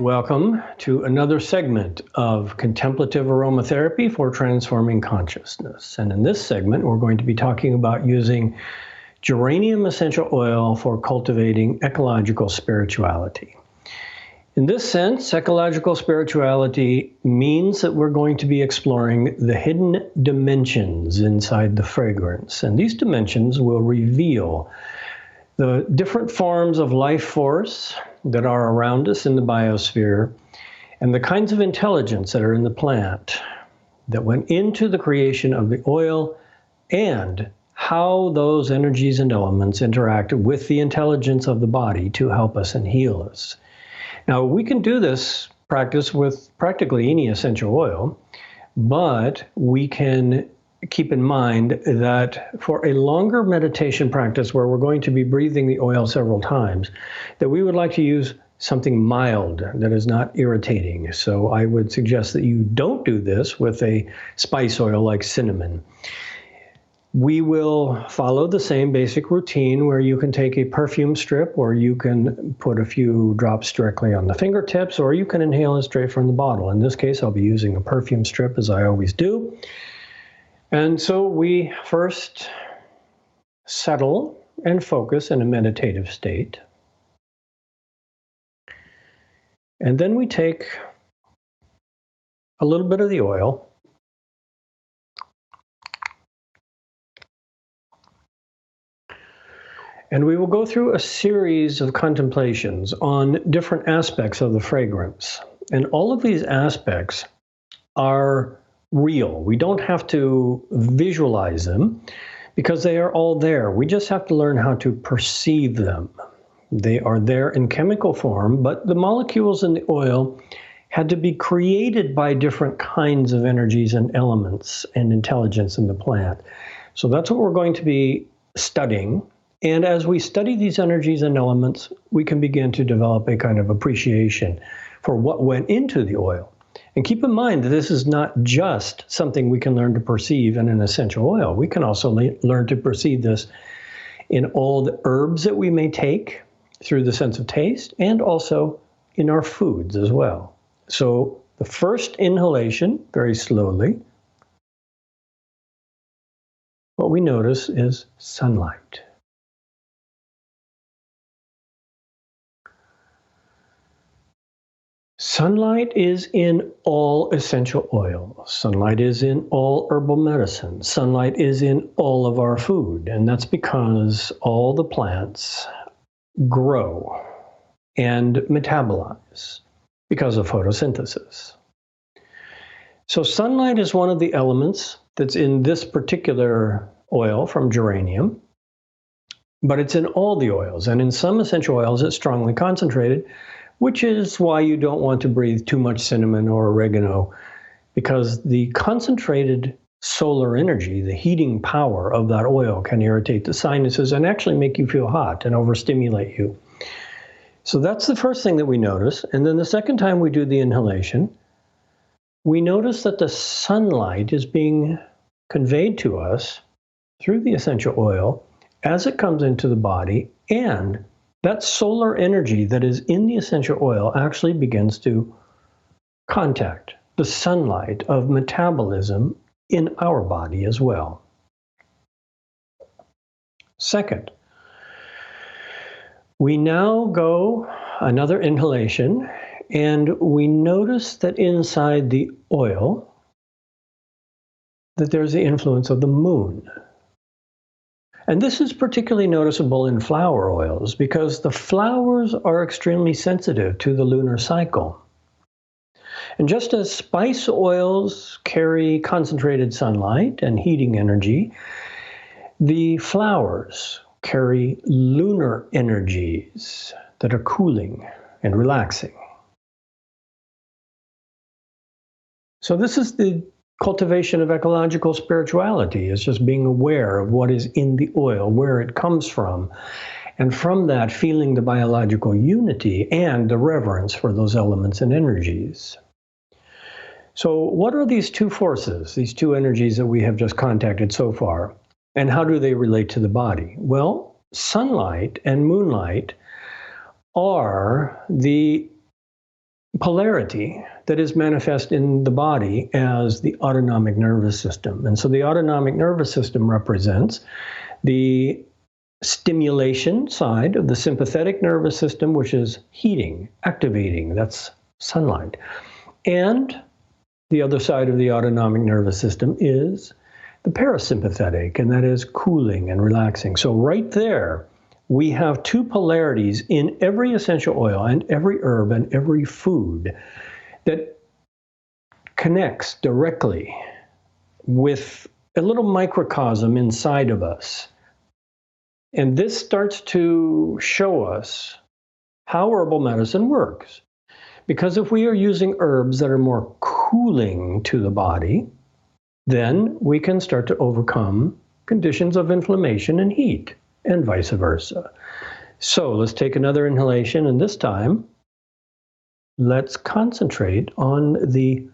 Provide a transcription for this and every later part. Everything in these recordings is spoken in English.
Welcome to another segment of contemplative aromatherapy for transforming consciousness. And in this segment, we're going to be talking about using geranium essential oil for cultivating ecological spirituality. In this sense, ecological spirituality means that we're going to be exploring the hidden dimensions inside the fragrance. And these dimensions will reveal the different forms of life force that are around us in the biosphere and the kinds of intelligence that are in the plant that went into the creation of the oil, and how those energies and elements interact with the intelligence of the body to help us and heal us. Now, we can do this practice with practically any essential oil, but we can keep in mind that for a longer meditation practice where we're going to be breathing the oil several times, that we would like to use something mild that is not irritating. So I would suggest that you don't do this with a spice oil like cinnamon. We will follow the same basic routine where you can take a perfume strip, or you can put a few drops directly on the fingertips, or you can inhale it straight from the bottle. In this case, I'll be using a perfume strip, as I always do. And so we first settle and focus in a meditative state. And then we take a little bit of the oil and we will go through a series of contemplations on different aspects of the fragrance. And all of these aspects are real. We don't have to visualize them because they are all there. We just have to learn how to perceive them. They are there in chemical form, but the molecules in the oil had to be created by different kinds of energies and elements and intelligence in the plant. So that's what we're going to be studying. And as we study these energies and elements, we can begin to develop a kind of appreciation for what went into the oil. And keep in mind that this is not just something we can learn to perceive in an essential oil. We can also learn to perceive this in all the herbs that we may take through the sense of taste, and also in our foods as well. So the first inhalation, very slowly, what we notice is sunlight. Sunlight is in all essential oils. Sunlight is in all herbal medicine. Sunlight is in all of our food. And that's because all the plants grow and metabolize because of photosynthesis. So sunlight is one of the elements that's in this particular oil from geranium, but it's in all the oils. And in some essential oils, it's strongly concentrated, which is why you don't want to breathe too much cinnamon or oregano, because the concentrated solar energy, the heating power of that oil, can irritate the sinuses and actually make you feel hot and overstimulate you. So that's the first thing that we notice. And then the second time we do the inhalation, we notice that the sunlight is being conveyed to us through the essential oil as it comes into the body, and that solar energy that is in the essential oil actually begins to contact the sunlight of metabolism in our body as well. Second, we now go another inhalation, and we notice that inside the oil that there's the influence of the moon. And this is particularly noticeable in flower oils because the flowers are extremely sensitive to the lunar cycle. And just as spice oils carry concentrated sunlight and heating energy, the flowers carry lunar energies that are cooling and relaxing. So this is the cultivation of ecological spirituality, is just being aware of what is in the oil, where it comes from, and from that feeling the biological unity and the reverence for those elements and energies. So what are these two forces, these two energies that we have just contacted so far, and how do they relate to the body? Well, sunlight and moonlight are the polarity that is manifest in the body as the autonomic nervous system. And so the autonomic nervous system represents the stimulation side of the sympathetic nervous system, which is heating, activating, that's sunlight. And the other side of the autonomic nervous system is the parasympathetic, and that is cooling and relaxing. So right there, we have two polarities in every essential oil and every herb and every food that connects directly with a little microcosm inside of us. And this starts to show us how herbal medicine works. Because if we are using herbs that are more cooling to the body, then we can start to overcome conditions of inflammation and heat, and vice versa. So let's take another inhalation, and this time, let's concentrate on the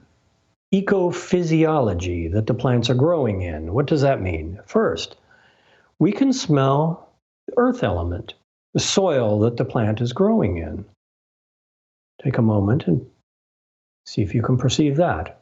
ecophysiology that the plants are growing in. What does that mean? First, we can smell the earth element, the soil that the plant is growing in. Take a moment and see if you can perceive that.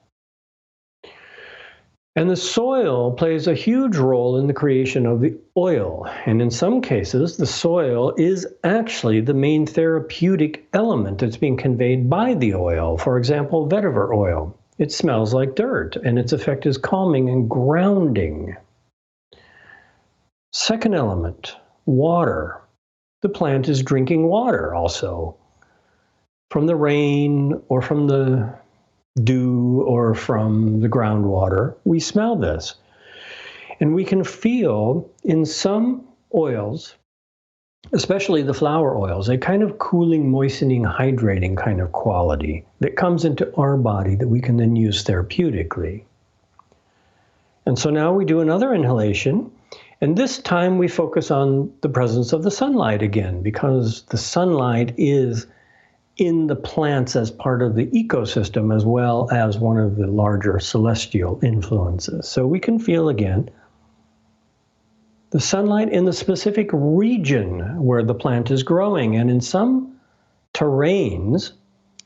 And the soil plays a huge role in the creation of the oil. And in some cases, the soil is actually the main therapeutic element that's being conveyed by the oil. For example, vetiver oil. It smells like dirt, and its effect is calming and grounding. Second element, water. The plant is drinking water also, from the rain or from the dew or from the groundwater. We smell this. And we can feel in some oils, especially the flower oils, a kind of cooling, moistening, hydrating kind of quality that comes into our body that we can then use therapeutically. And so now we do another inhalation, and this time we focus on the presence of the sunlight again, because the sunlight is in the plants as part of the ecosystem as well as one of the larger celestial influences. So we can feel again the sunlight in the specific region where the plant is growing. And in some terrains,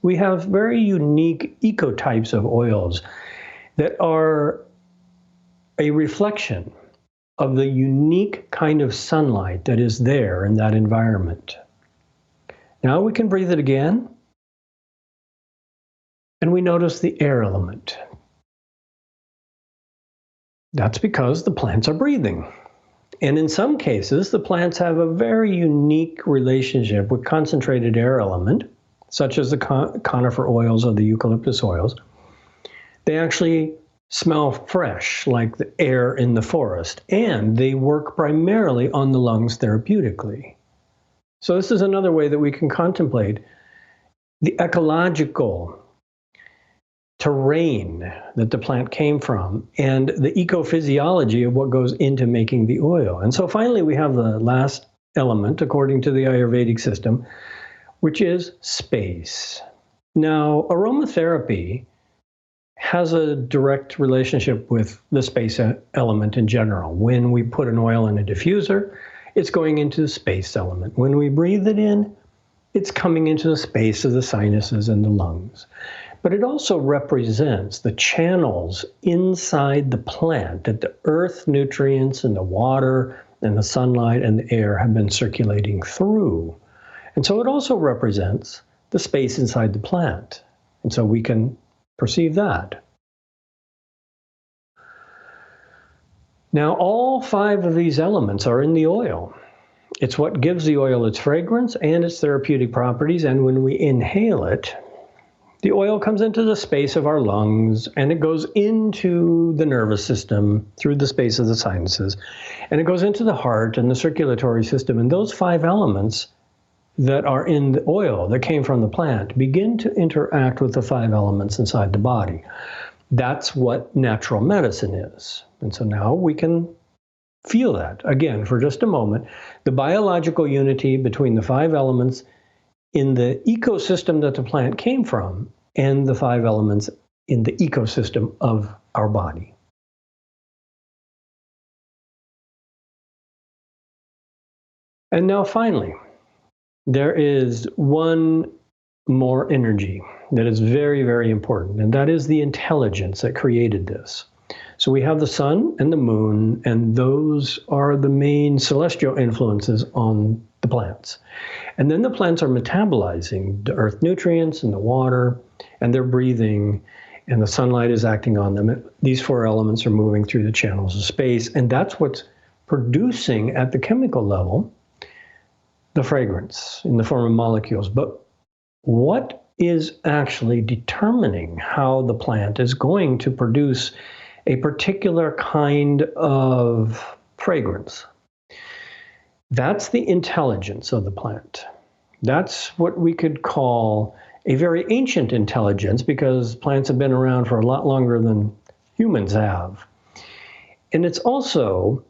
we have very unique ecotypes of oils that are a reflection of the unique kind of sunlight that is there in that environment. Now we can breathe it again, and we notice the air element. That's because the plants are breathing. And in some cases, the plants have a very unique relationship with concentrated air element, such as the conifer oils or the eucalyptus oils. They actually smell fresh, like the air in the forest, and they work primarily on the lungs therapeutically. So this is another way that we can contemplate the ecological terrain that the plant came from and the ecophysiology of what goes into making the oil. And so finally we have the last element according to the Ayurvedic system, which is space. Now, aromatherapy has a direct relationship with the space element in general. When we put an oil in a diffuser, it's going into the space element. When we breathe it in, it's coming into the space of the sinuses and the lungs. But it also represents the channels inside the plant that the earth nutrients and the water and the sunlight and the air have been circulating through. And so it also represents the space inside the plant. And so we can perceive that. Now, all 5 of these elements are in the oil. It's what gives the oil its fragrance and its therapeutic properties. And when we inhale it, the oil comes into the space of our lungs, and it goes into the nervous system through the space of the sinuses, and it goes into the heart and the circulatory system. And those 5 elements that are in the oil that came from the plant begin to interact with the 5 elements inside the body. That's what natural medicine is. And so now we can feel that, again, for just a moment, the biological unity between the 5 elements in the ecosystem that the plant came from and the 5 elements in the ecosystem of our body. And now finally, there is one more energy that is very, very important, and that is the intelligence that created this. So we have the sun and the moon, and those are the main celestial influences on the plants. And then the plants are metabolizing the earth nutrients and the water, and they're breathing, and the sunlight is acting on them. These four elements are moving through the channels of space, and that's what's producing at the chemical level the fragrance in the form of molecules. But what is actually determining how the plant is going to produce a particular kind of fragrance? That's the intelligence of the plant. That's what we could call a very ancient intelligence, because plants have been around for a lot longer than humans have. And it's also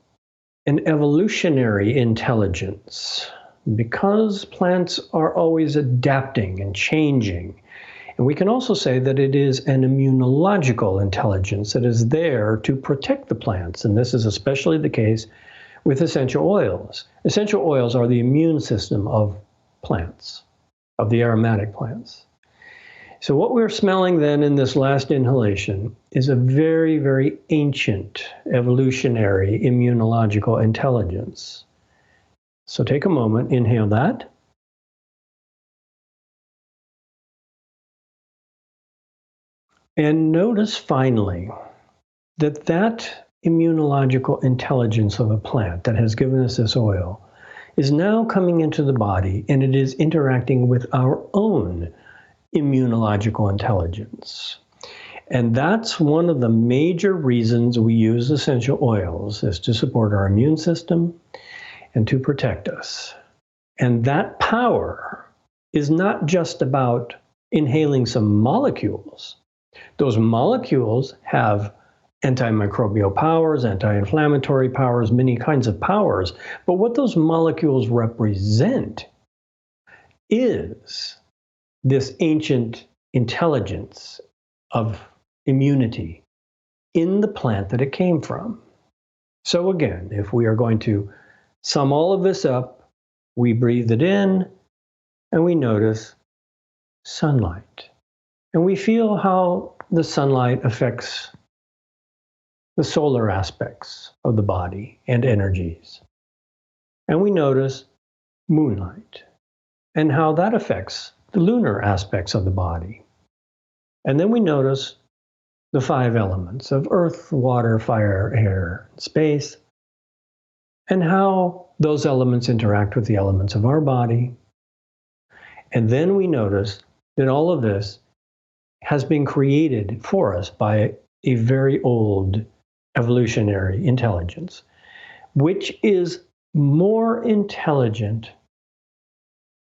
an evolutionary intelligence, because plants are always adapting and changing. And we can also say that it is an immunological intelligence that is there to protect the plants. And this is especially the case with essential oils. Essential oils are the immune system of plants, of the aromatic plants. So what we're smelling then in this last inhalation is a very, very ancient evolutionary immunological intelligence. So take a moment, inhale that. And notice finally that that immunological intelligence of a plant that has given us this oil is now coming into the body, and it is interacting with our own immunological intelligence. And that's one of the major reasons we use essential oils, is to support our immune system and to protect us. And that power is not just about inhaling some molecules. Those molecules have antimicrobial powers, anti-inflammatory powers, many kinds of powers. But what those molecules represent is this ancient intelligence of immunity in the plant that it came from. So again, if we are going to sum all of this up, we breathe it in and we notice sunlight. And we feel how the sunlight affects the solar aspects of the body and energies. And we notice moonlight and how that affects the lunar aspects of the body. And then we notice the five elements of earth, water, fire, air, and space, and how those elements interact with the elements of our body. And then we notice that all of this has been created for us by a very old evolutionary intelligence, which is more intelligent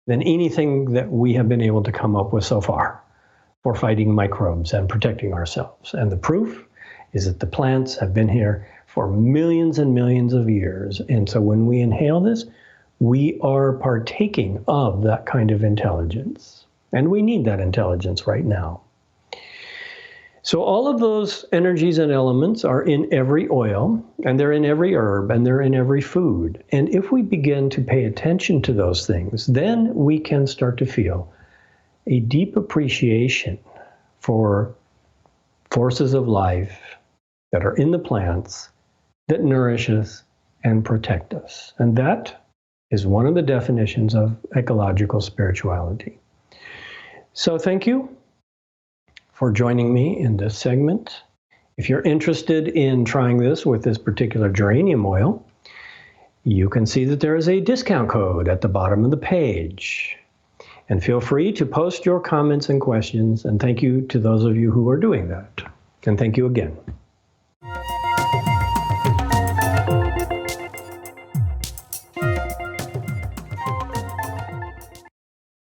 than anything that we have been able to come up with so far for fighting microbes and protecting ourselves. And the proof is that the plants have been here for millions and millions of years. And so when we inhale this, we are partaking of that kind of intelligence. And we need that intelligence right now. So all of those energies and elements are in every oil, and they're in every herb, and they're in every food. And if we begin to pay attention to those things, then we can start to feel a deep appreciation for forces of life that are in the plants that nourish us and protect us. And that is one of the definitions of ecological spirituality. So thank you for joining me in this segment. If you're interested in trying this with this particular geranium oil, you can see that there is a discount code at the bottom of the page. And feel free to post your comments and questions. And thank you to those of you who are doing that. And thank you again.